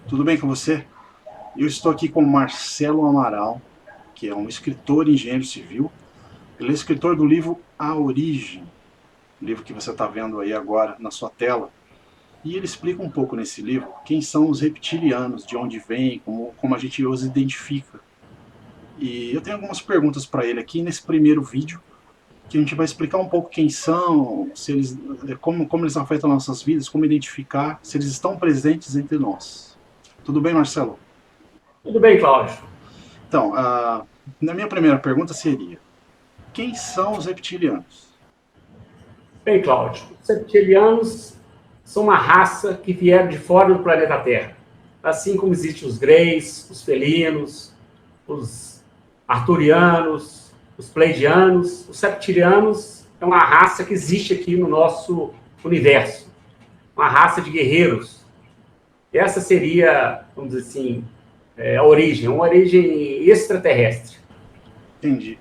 Tudo bem com você? Eu estou aqui com o Marcelo Amaral, que é um escritor e engenheiro civil. Ele é escritor do livro A Origem, livro que você está vendo aí agora na sua tela. E ele explica um pouco nesse livro quem são os reptilianos, de onde vêm, como a gente os identifica. E eu tenho algumas perguntas para ele aqui nesse primeiro vídeo, que a gente vai explicar um pouco quem são, se eles, como eles afetam nossas vidas, como identificar, se eles estão presentes entre nós. Tudo bem, Marcelo? Tudo bem, Cláudio? Então, na minha primeira pergunta seria: quem são os reptilianos? Bem, Cláudio, os reptilianos são uma raça que vieram de fora do planeta Terra. Assim como existem os greys, os felinos, os arturianos, os pleidianos, os reptilianos é uma raça que existe aqui no nosso universo. Uma raça de guerreiros. Essa seria, vamos dizer assim, a origem, uma origem extraterrestre. Entendi.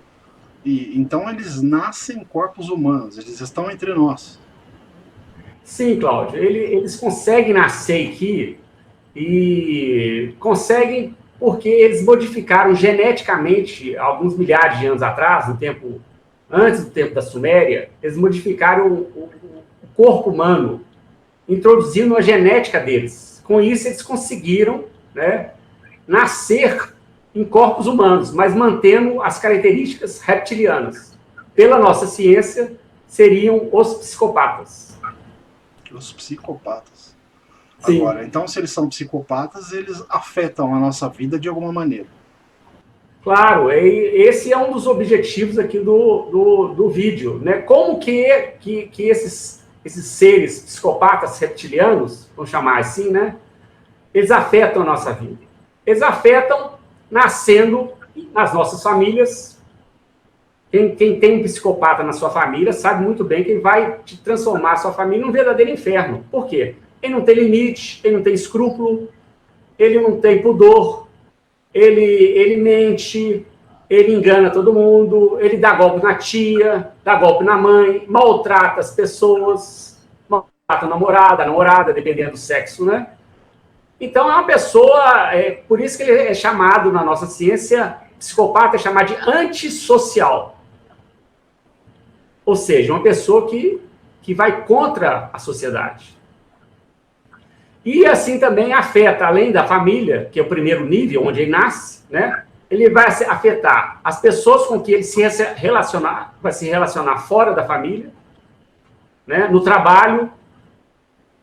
E então eles nascem em corpos humanos, eles estão entre nós. Sim, Cláudio, eles conseguem nascer aqui e conseguem porque eles modificaram geneticamente, alguns milhares de anos atrás, antes do tempo da Suméria, eles modificaram o corpo humano, introduzindo a genética deles. Com isso, eles conseguiram, né, nascer em corpos humanos, mas mantendo as características reptilianas. Pela nossa ciência, seriam os psicopatas. Os psicopatas. Sim. Agora, então, se eles são psicopatas, eles afetam a nossa vida de alguma maneira. Claro, esse é um dos objetivos aqui do vídeo, né? Como que esses seres psicopatas reptilianos, vamos chamar assim, né? Eles afetam a nossa vida. Eles afetam nascendo nas nossas famílias. Quem tem um psicopata na sua família sabe muito bem que ele vai te transformar a sua família num verdadeiro inferno. Por quê? Ele não tem limite, ele não tem escrúpulo, ele não tem pudor, ele mente, ele engana todo mundo, ele dá golpe na tia, dá golpe na mãe, maltrata as pessoas, maltrata a namorada, dependendo do sexo, né? Então é uma pessoa, por isso que ele é chamado na nossa ciência, psicopata é chamado de antissocial. Ou seja, uma pessoa que vai contra a sociedade. E assim também afeta, além da família, que é o primeiro nível, onde ele nasce, né? Ele vai afetar as pessoas com que ele vai se relacionar fora da família, né? No trabalho.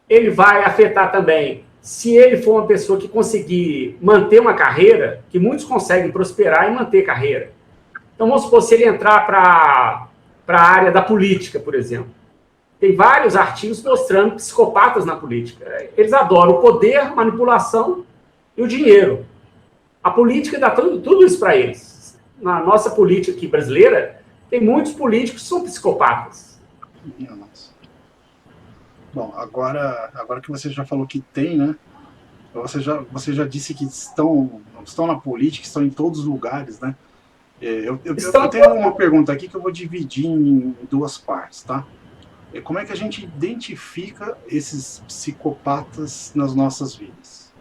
Ele vai afetar também, se ele for uma pessoa que conseguir manter uma carreira, que muitos conseguem prosperar e manter carreira. Então, vamos supor, se ele entrar para a área da política, por exemplo. Tem vários artigos mostrando psicopatas na política. Eles adoram o poder, manipulação e o dinheiro. A política dá tudo isso para eles. Na nossa política aqui brasileira, tem muitos políticos que são psicopatas. Bom, agora que você já falou que tem, né? Você já disse que estão na política, estão em todos os lugares, né? Eu tenho uma pergunta aqui que eu vou dividir em duas partes, tá? Como é que a gente identifica esses psicopatas nas nossas vidas?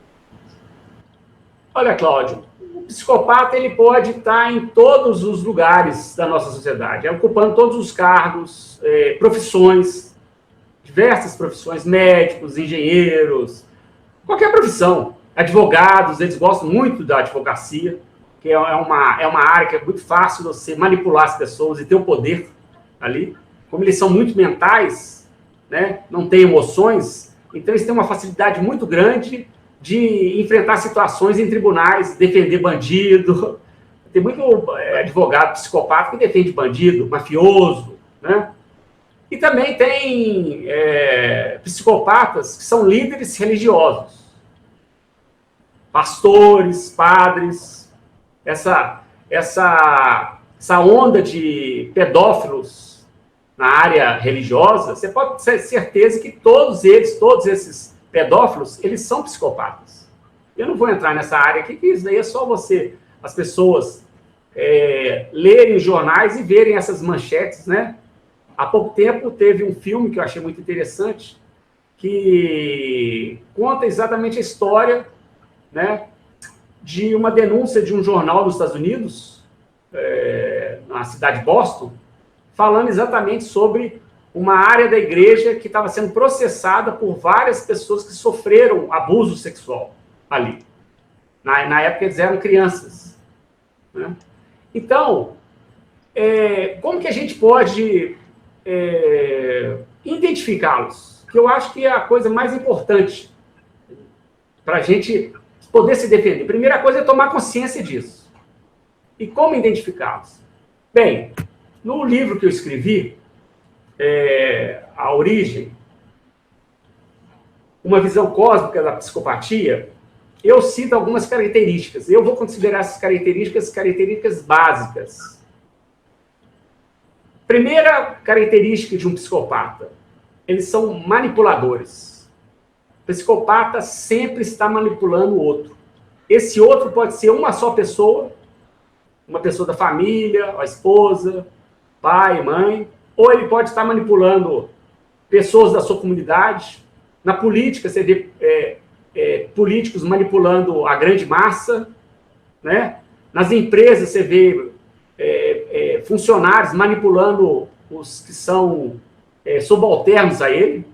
Olha, Cláudio, o psicopata ele pode estar em todos os lugares da nossa sociedade, ocupando todos os cargos, profissões, diversas profissões, médicos, engenheiros, qualquer profissão. Advogados, eles gostam muito da advocacia, que é uma área que é muito fácil você manipular as pessoas e ter o poder ali. Como eles são muito mentais, né, não têm emoções, então eles têm uma facilidade muito grande de enfrentar situações em tribunais, defender bandido. Tem muito advogado psicopata que defende bandido, mafioso, né? E também tem psicopatas que são líderes religiosos. Pastores, padres, essa onda de pedófilos na área religiosa, você pode ter certeza que todos esses pedófilos, eles são psicopatas. Eu não vou entrar nessa área aqui, que isso daí é só as pessoas lerem os jornais e verem essas manchetes, né? Há pouco tempo teve um filme que eu achei muito interessante, que conta exatamente a história né, de uma denúncia de um jornal dos Estados Unidos, na cidade de Boston, falando exatamente sobre uma área da igreja que estava sendo processada por várias pessoas que sofreram abuso sexual ali. Na época eles eram crianças, né? Então, como que a gente pode identificá-los? Que eu acho que é a coisa mais importante para a gente poder se defender. Primeira coisa é tomar consciência disso. E como identificá-los? Bem, no livro que eu escrevi, A Origem, uma visão cósmica da psicopatia, eu cito algumas características. Eu vou considerar essas características básicas. Primeira característica de um psicopata: eles são manipuladores. O psicopata sempre está manipulando o outro. Esse outro pode ser uma só pessoa, uma pessoa da família, a esposa, pai, mãe, ou ele pode estar manipulando pessoas da sua comunidade. Na política, você vê políticos manipulando a grande massa, né? Nas empresas, você vê funcionários manipulando os que são subalternos a ele.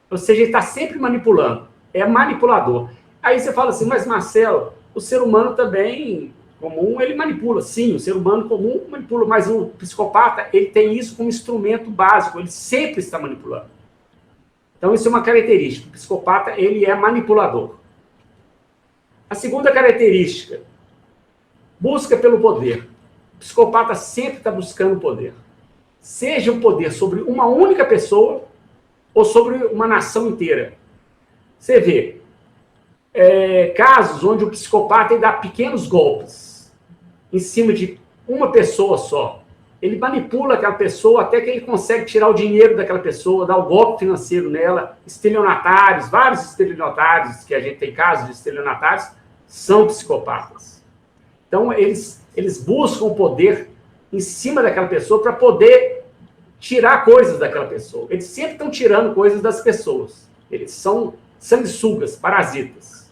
Ou seja, ele está sempre manipulando. É manipulador. Aí você fala assim, mas Marcelo, o ser humano também comum, ele manipula. Sim, o ser humano comum manipula, mas o psicopata, ele tem isso como instrumento básico, ele sempre está manipulando. Então, isso é uma característica. O psicopata, ele é manipulador. A segunda característica, busca pelo poder. O psicopata sempre está buscando poder. Seja o poder sobre uma única pessoa ou sobre uma nação inteira. Você vê casos onde o psicopata ele dá pequenos golpes em cima de uma pessoa só. Ele manipula aquela pessoa até que ele consegue tirar o dinheiro daquela pessoa, dar o golpe financeiro nela. Estelionatários, vários estelionatários, que a gente tem casos de estelionatários, são psicopatas. Então, eles buscam o poder em cima daquela pessoa para poder tirar coisas daquela pessoa. Eles sempre estão tirando coisas das pessoas. Eles são sanguessugas, parasitas.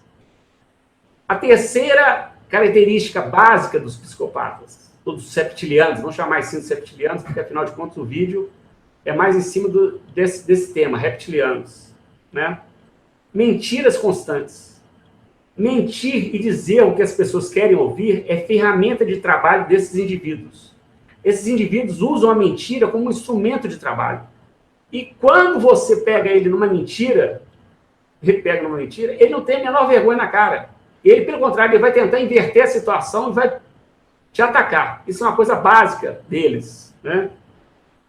A terceira característica básica dos psicopatas, dos septilianos, vamos chamar assim de septilianos, porque afinal de contas o vídeo é mais em cima desse tema, reptilianos, né? Mentiras constantes. Mentir e dizer o que as pessoas querem ouvir é ferramenta de trabalho desses indivíduos. Esses indivíduos usam a mentira como um instrumento de trabalho. E quando você pega ele numa mentira, ele não tem a menor vergonha na cara. Ele, pelo contrário, ele vai tentar inverter a situação e vai te atacar. Isso é uma coisa básica deles, né?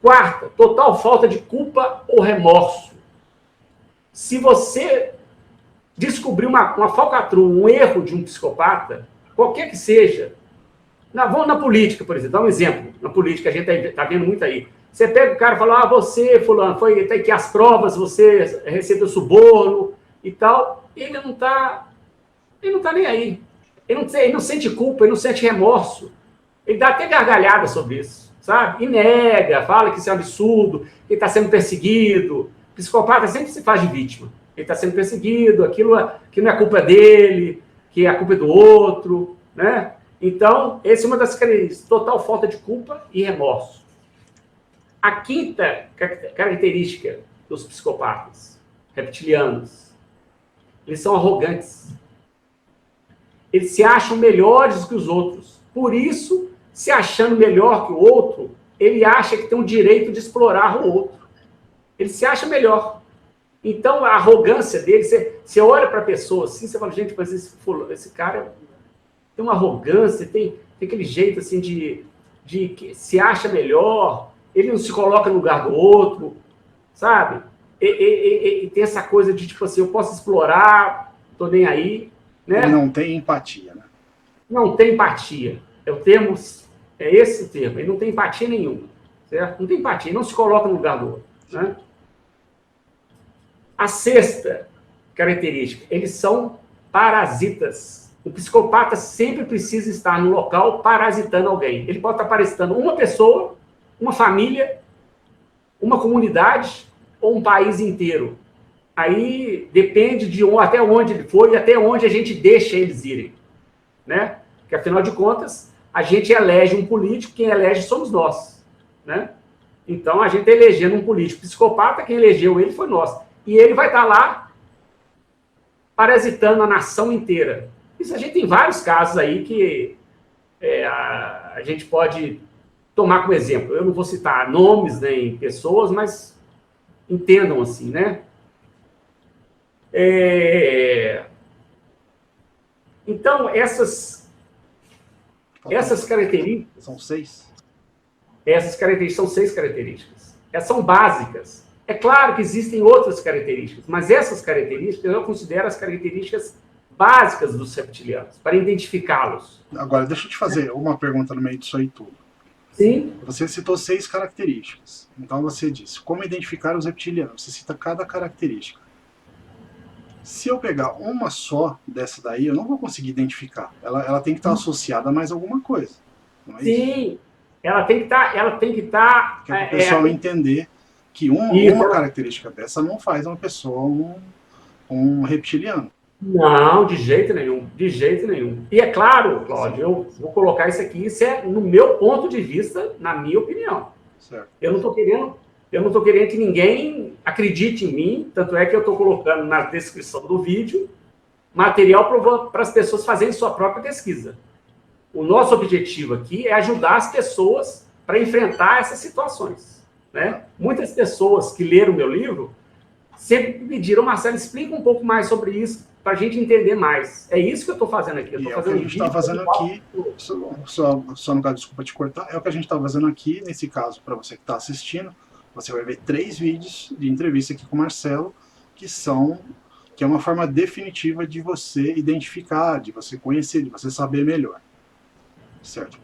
Quarta, total falta de culpa ou remorso. Se você descobrir uma falcatrua, um erro de um psicopata, qualquer que seja, vamos na política, por exemplo, dá um exemplo. Na política, a gente está vendo muito aí. Você pega o cara e fala, você, fulano, foi até aqui as provas, você recebeu suborno e tal. Ele não está nem aí. Ele não sente culpa, ele não sente remorso. Ele dá até gargalhada sobre isso, sabe? E nega, fala que isso é um absurdo, que ele está sendo perseguido. O psicopata sempre se faz de vítima. Ele está sendo perseguido, aquilo que não é culpa dele, que é a culpa do outro, né? Então, essa é uma das características, total falta de culpa e remorso. A quinta característica dos psicopatas reptilianos, eles são arrogantes. Eles se acham melhores que os outros. Por isso, se achando melhor que o outro, ele acha que tem o direito de explorar o outro. Ele se acha melhor. Então, a arrogância dele, você olha para a pessoa assim, você fala, gente, mas esse cara tem uma arrogância, tem aquele jeito assim de que se acha melhor, ele não se coloca no lugar do outro, sabe? E tem essa coisa de, tipo assim, eu posso explorar, tô nem aí, né? Ele não tem empatia, né? Não tem empatia. É esse o termo. Ele não tem empatia nenhuma, certo? Não tem empatia, ele não se coloca no lugar do outro, né? A sexta característica, eles são parasitas. O psicopata sempre precisa estar no local parasitando alguém. Ele pode estar parasitando uma pessoa, uma família, uma comunidade ou um país inteiro. aí depende de até onde ele for e até onde a gente deixa eles irem, né? Porque, afinal de contas, a gente elege um político, quem elege somos nós, né? Então, a gente elegendo um político psicopata, quem elegeu ele foi nós. E ele vai estar lá parasitando a nação inteira. Isso a gente tem vários casos aí que a gente pode tomar como exemplo. Eu não vou citar nomes nem pessoas, mas entendam assim, né? Então, essas características... São 6? Essas características são 6 características. Elas são básicas. É claro que existem outras características, mas essas características eu considero as características básicas dos reptilianos, para identificá-los. Agora, deixa eu te fazer uma pergunta no meio disso aí tudo. Sim. Você citou 6 características. Então você disse, como identificar os reptilianos? Você cita cada característica. Se eu pegar uma só dessa daí, eu não vou conseguir identificar. Ela tem que estar associada a mais alguma coisa. Não é Sim. Isso? Ela tem que estar... Que é para o pessoal entender que uma característica dessa não faz uma pessoa um reptiliano. Não, de jeito nenhum, de jeito nenhum. E é claro, Cláudio, eu vou colocar isso aqui, isso é no meu ponto de vista, na minha opinião. Certo. Eu não estou querendo que ninguém acredite em mim, tanto é que eu estou colocando na descrição do vídeo material para as pessoas fazerem sua própria pesquisa. O nosso objetivo aqui é ajudar as pessoas para enfrentar essas situações, né? Muitas pessoas que leram o meu livro sempre me pediram, Marcelo, explica um pouco mais sobre isso, para a gente entender mais. É isso que eu estou fazendo aqui. Eu estou fazendo o que a gente está fazendo aqui, só no caso, desculpa te cortar, é o que a gente está fazendo aqui, nesse caso, para você que está assistindo, você vai ver 3 vídeos de entrevista aqui com o Marcelo, que é uma forma definitiva de você identificar, de você conhecer, de você saber melhor. Certo?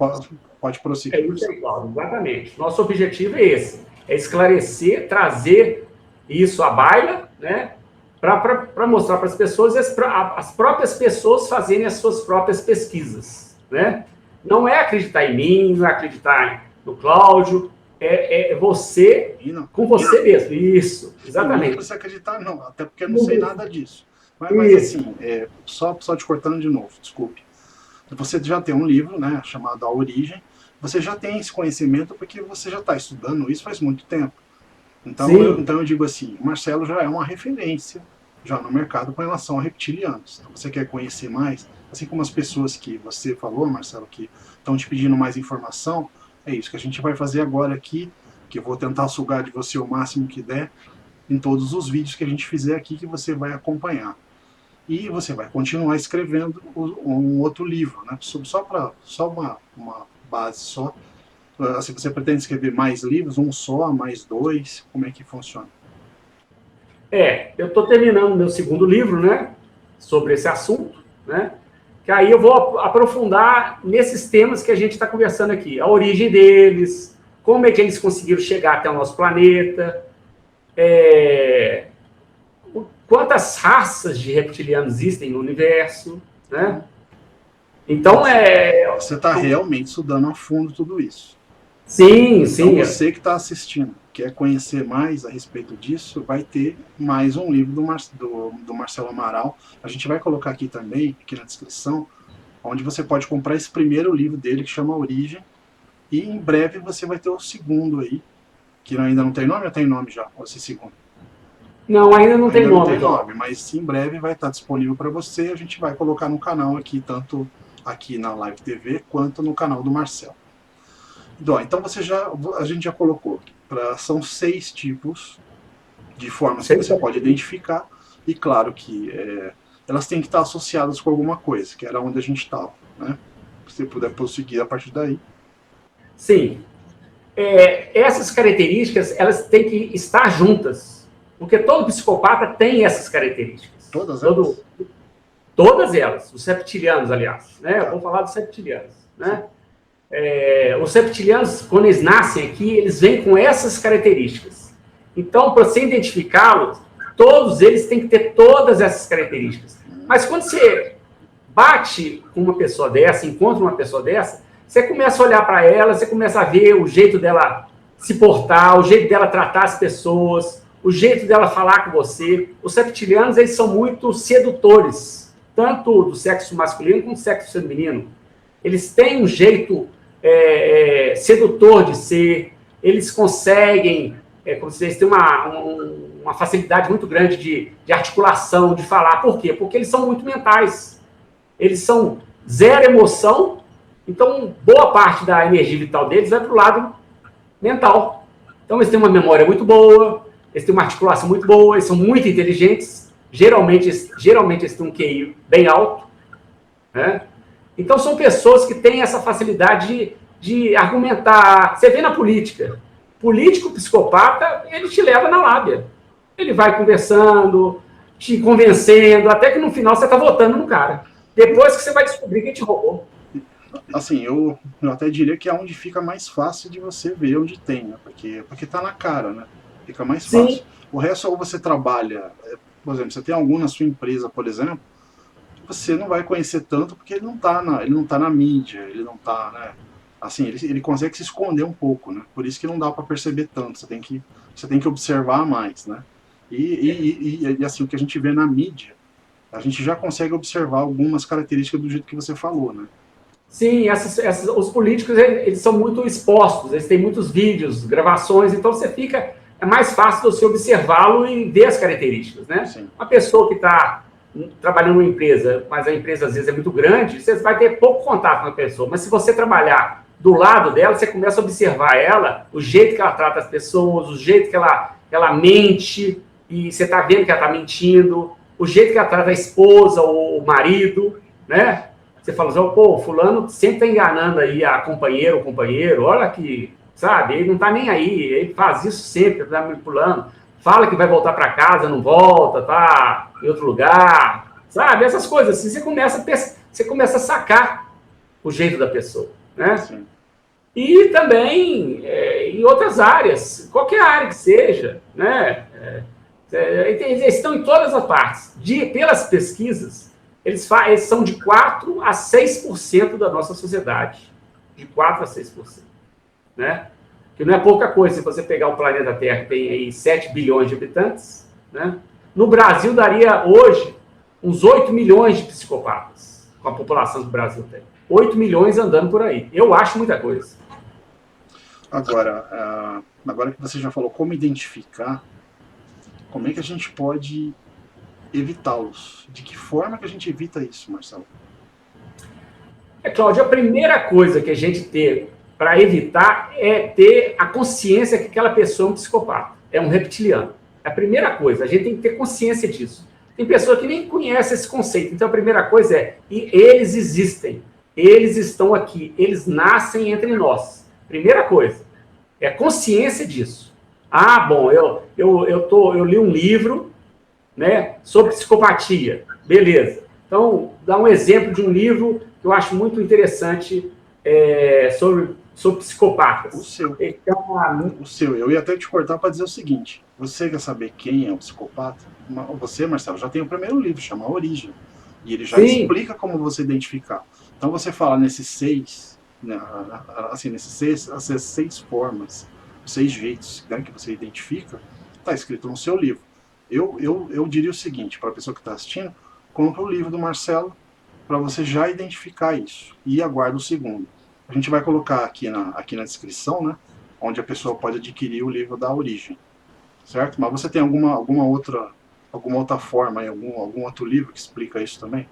Pode prosseguir. É isso aí, Cláudio, exatamente. Nosso objetivo é esse, é esclarecer, trazer isso à baila, né? Para mostrar para as pessoas, as próprias pessoas fazerem as suas próprias pesquisas, né? Não é acreditar em mim, não é acreditar no Cláudio, é você com você mesmo. Isso, exatamente. Não você acreditar, não, até porque eu não sei nada disso. Mas assim, só te cortando de novo, desculpe. Você já tem um livro, né, chamado A Origem, você já tem esse conhecimento porque você já está estudando isso faz muito tempo. Então eu digo assim, o Marcelo já é uma referência já no mercado com relação a reptilianos. Então, você quer conhecer mais, assim como as pessoas que você falou, Marcelo, que estão te pedindo mais informação, é isso que a gente vai fazer agora aqui, que eu vou tentar sugar de você o máximo que der em todos os vídeos que a gente fizer aqui, que você vai acompanhar. E você vai continuar escrevendo um outro livro, né? Só uma base só. Se você pretende escrever mais livros, um só, mais 2, como é que funciona? Eu estou terminando meu segundo livro, né? Sobre esse assunto, né? Que aí eu vou aprofundar nesses temas que a gente está conversando aqui. A origem deles, como é que eles conseguiram chegar até o nosso planeta, quantas raças de reptilianos existem no universo, né? Então, Você está realmente estudando a fundo tudo isso. Sim. Então, você que está assistindo, quer conhecer mais a respeito disso, vai ter mais um livro do Marcelo Amaral. A gente vai colocar aqui também, aqui na descrição, onde você pode comprar esse primeiro livro dele, que chama Origem, e em breve você vai ter o segundo aí, que ainda não tem nome ou tem nome já, esse segundo? Não, ainda não tem nome. Mas em breve vai estar disponível para você. A gente vai colocar no canal aqui, tanto aqui na Live TV, quanto no canal do Marcelo. Então a gente já colocou, são 6 tipos de formas que você pode identificar, e claro que elas têm que estar associadas com alguma coisa, que era onde a gente estava, né? Se você puder prosseguir a partir daí. Sim. Essas características, elas têm que estar juntas. Porque todo psicopata tem essas características. Todas elas? Todas elas. Os reptilianos, aliás. Né? Eu vou falar dos reptilianos. Né? Os reptilianos, quando eles nascem aqui, eles vêm com essas características. Então, para você identificá-los, todos eles têm que ter todas essas características. Mas quando você bate com uma pessoa dessa, encontra uma pessoa dessa, você começa a olhar para ela, você começa a ver o jeito dela se portar, o jeito dela tratar as pessoas, o jeito dela falar com você. Os reptilianos, eles são muito sedutores, tanto do sexo masculino como do sexo feminino. Eles têm um jeito sedutor de ser, eles conseguem, como se eles têm uma facilidade muito grande de articulação, de falar. Por quê? Porque eles são muito mentais. Eles são zero emoção, então boa parte da energia vital deles vai para o lado mental. Então eles têm uma memória muito boa, eles têm uma articulação muito boa, eles são muito inteligentes, geralmente eles têm um QI bem alto, né? Então são pessoas que têm essa facilidade de argumentar. Você vê na política, político psicopata, ele te leva na lábia. Ele vai conversando, te convencendo, até que no final você está votando no cara. Depois que você vai descobrir quem te roubou. Assim, eu até diria que é onde fica mais fácil de você ver onde tem, né? Porque tá na cara, né? Fica mais fácil. Sim. O resto, ou você trabalha, por exemplo, você tem algum na sua empresa, por exemplo, você não vai conhecer tanto porque ele não tá na mídia, ele não tá, né? Assim, ele consegue se esconder um pouco, né? Por isso que não dá para perceber tanto, você tem que observar mais, né? E assim, o que a gente vê na mídia, a gente já consegue observar algumas características do jeito que você falou, né? Sim, os políticos, eles são muito expostos, eles têm muitos vídeos, gravações, então é mais fácil você observá-lo e ver as características, né? Sim. Uma pessoa que está trabalhando numa empresa, mas a empresa às vezes é muito grande, você vai ter pouco contato com a pessoa, mas se você trabalhar do lado dela, você começa a observar ela, o jeito que ela trata as pessoas, o jeito que ela mente, e você está vendo que ela está mentindo, o jeito que ela trata a esposa ou o marido, né? Você fala assim, pô, fulano sempre está enganando aí a companheira ou companheiro, olha que, sabe, ele não está nem aí, ele faz isso sempre, está manipulando, fala que vai voltar para casa, não volta, tá em outro lugar, sabe, essas coisas assim, você começa a sacar o jeito da pessoa, né? Sim. E também em outras áreas, qualquer área que seja, né? Eles estão em todas as partes. Pelas pesquisas, eles são de 4 a 6% da nossa sociedade. De 4 a 6%. Né? Que não é pouca coisa se você pegar o planeta Terra, que tem aí 7 bilhões de habitantes. Né? No Brasil, daria hoje uns 8 milhões de psicopatas, com a população que o Brasil tem. 8 milhões andando por aí. Eu acho muita coisa. Agora que você já falou como identificar, como é que a gente pode evitá-los? De que forma que a gente evita isso, Marcelo? Cláudio, a primeira coisa que a gente tem para evitar é ter a consciência que aquela pessoa é um psicopata, é um reptiliano. É a primeira coisa, a gente tem que ter consciência disso. Tem pessoa que nem conhece esse conceito, então a primeira coisa e eles existem, eles estão aqui, eles nascem entre nós. Primeira coisa, é consciência disso. Ah, bom, eu li um livro, né, sobre psicopatia. Beleza. Então, dá um exemplo de um livro que eu acho muito interessante sobre psicopatas. O seu. Então, o seu. Eu ia até te cortar para dizer o seguinte. Você quer saber quem é o psicopata? Você, Marcelo, já tem o primeiro livro, chama A Origem. E ele já explica como você identificar. Então, você fala nesses 6, né, assim, essas 6 formas, 6 jeitos, né, que você identifica, está escrito no seu livro. Eu diria o seguinte, para a pessoa que está assistindo, compra o livro do Marcelo para você já identificar isso e aguarda o segundo. A gente vai colocar aqui na descrição, né, onde a pessoa pode adquirir o livro da Origem, certo? Mas você tem alguma outra forma, algum outro livro que explica isso também?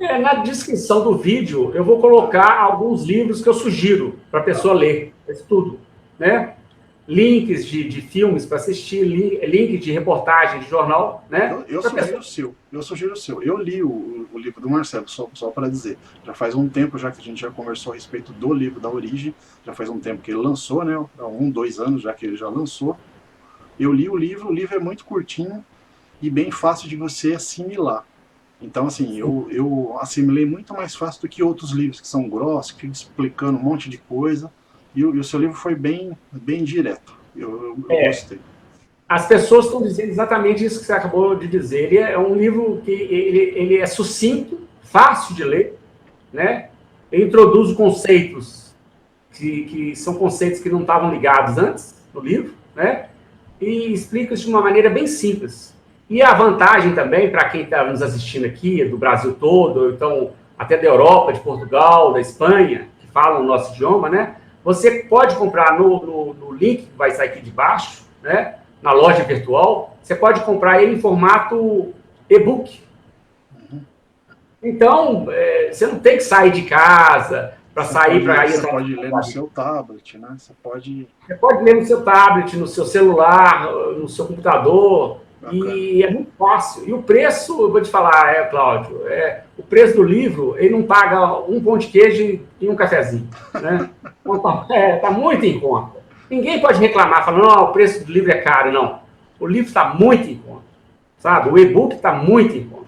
Na descrição do vídeo eu vou colocar alguns livros que eu sugiro para a pessoa ler, isso tudo, né? Links de filmes para assistir, link de reportagem de jornal, né? Eu sugiro o seu. Eu li o livro do Marcelo, só para dizer. Já faz um tempo já que a gente já conversou a respeito do livro da Origem, já faz um tempo que ele lançou, né? Há 2 anos já que ele já lançou. Eu li o livro é muito curtinho e bem fácil de você assimilar. Então, assim, eu assimilei muito mais fácil do que outros livros que são grossos, que ficam explicando um monte de coisa. E o seu livro foi bem direto. Eu gostei. As pessoas estão dizendo exatamente isso que você acabou de dizer. Ele é um livro que ele é sucinto, fácil de ler, né? Ele introduz conceitos que são conceitos que não estavam ligados antes no livro, né? e explica isso de uma maneira bem simples. E a vantagem também, para quem está nos assistindo aqui, do Brasil todo, então até da Europa, de Portugal, da Espanha, que falam o nosso idioma, né? Você pode comprar no link que vai sair aqui de baixo, né? Na loja virtual, você pode comprar ele em formato e-book. Então, você não tem que sair de casa para sair para ir. Você pode ler no seu tablet, né? Você pode ler no seu tablet, no seu celular, no seu computador. Bacana. E é muito fácil. E o preço, eu vou te falar, Cláudio, o preço do livro, ele não paga um pão de queijo e um cafezinho, né? Então, tá muito em conta. Ninguém pode reclamar, falando, não, o preço do livro é caro. Não. O livro está muito em conta, sabe? O e-book está muito em conta.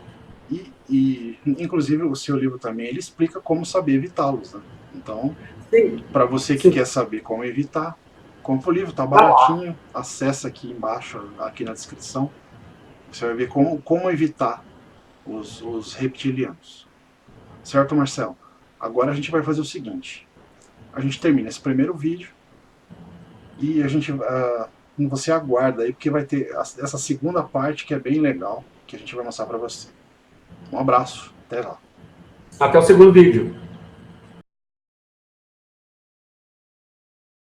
E, inclusive, o seu livro também, ele explica como saber evitá-los, né? Então, para você que quer saber como evitar, compra o livro, tá baratinho, acessa aqui embaixo, aqui na descrição, você vai ver como evitar os reptilianos. Certo, Marcelo? Agora a gente vai fazer o seguinte, a gente termina esse primeiro vídeo e a gente, você aguarda aí, porque vai ter essa segunda parte que é bem legal, que a gente vai mostrar para você. Um abraço, até lá. Até o segundo vídeo.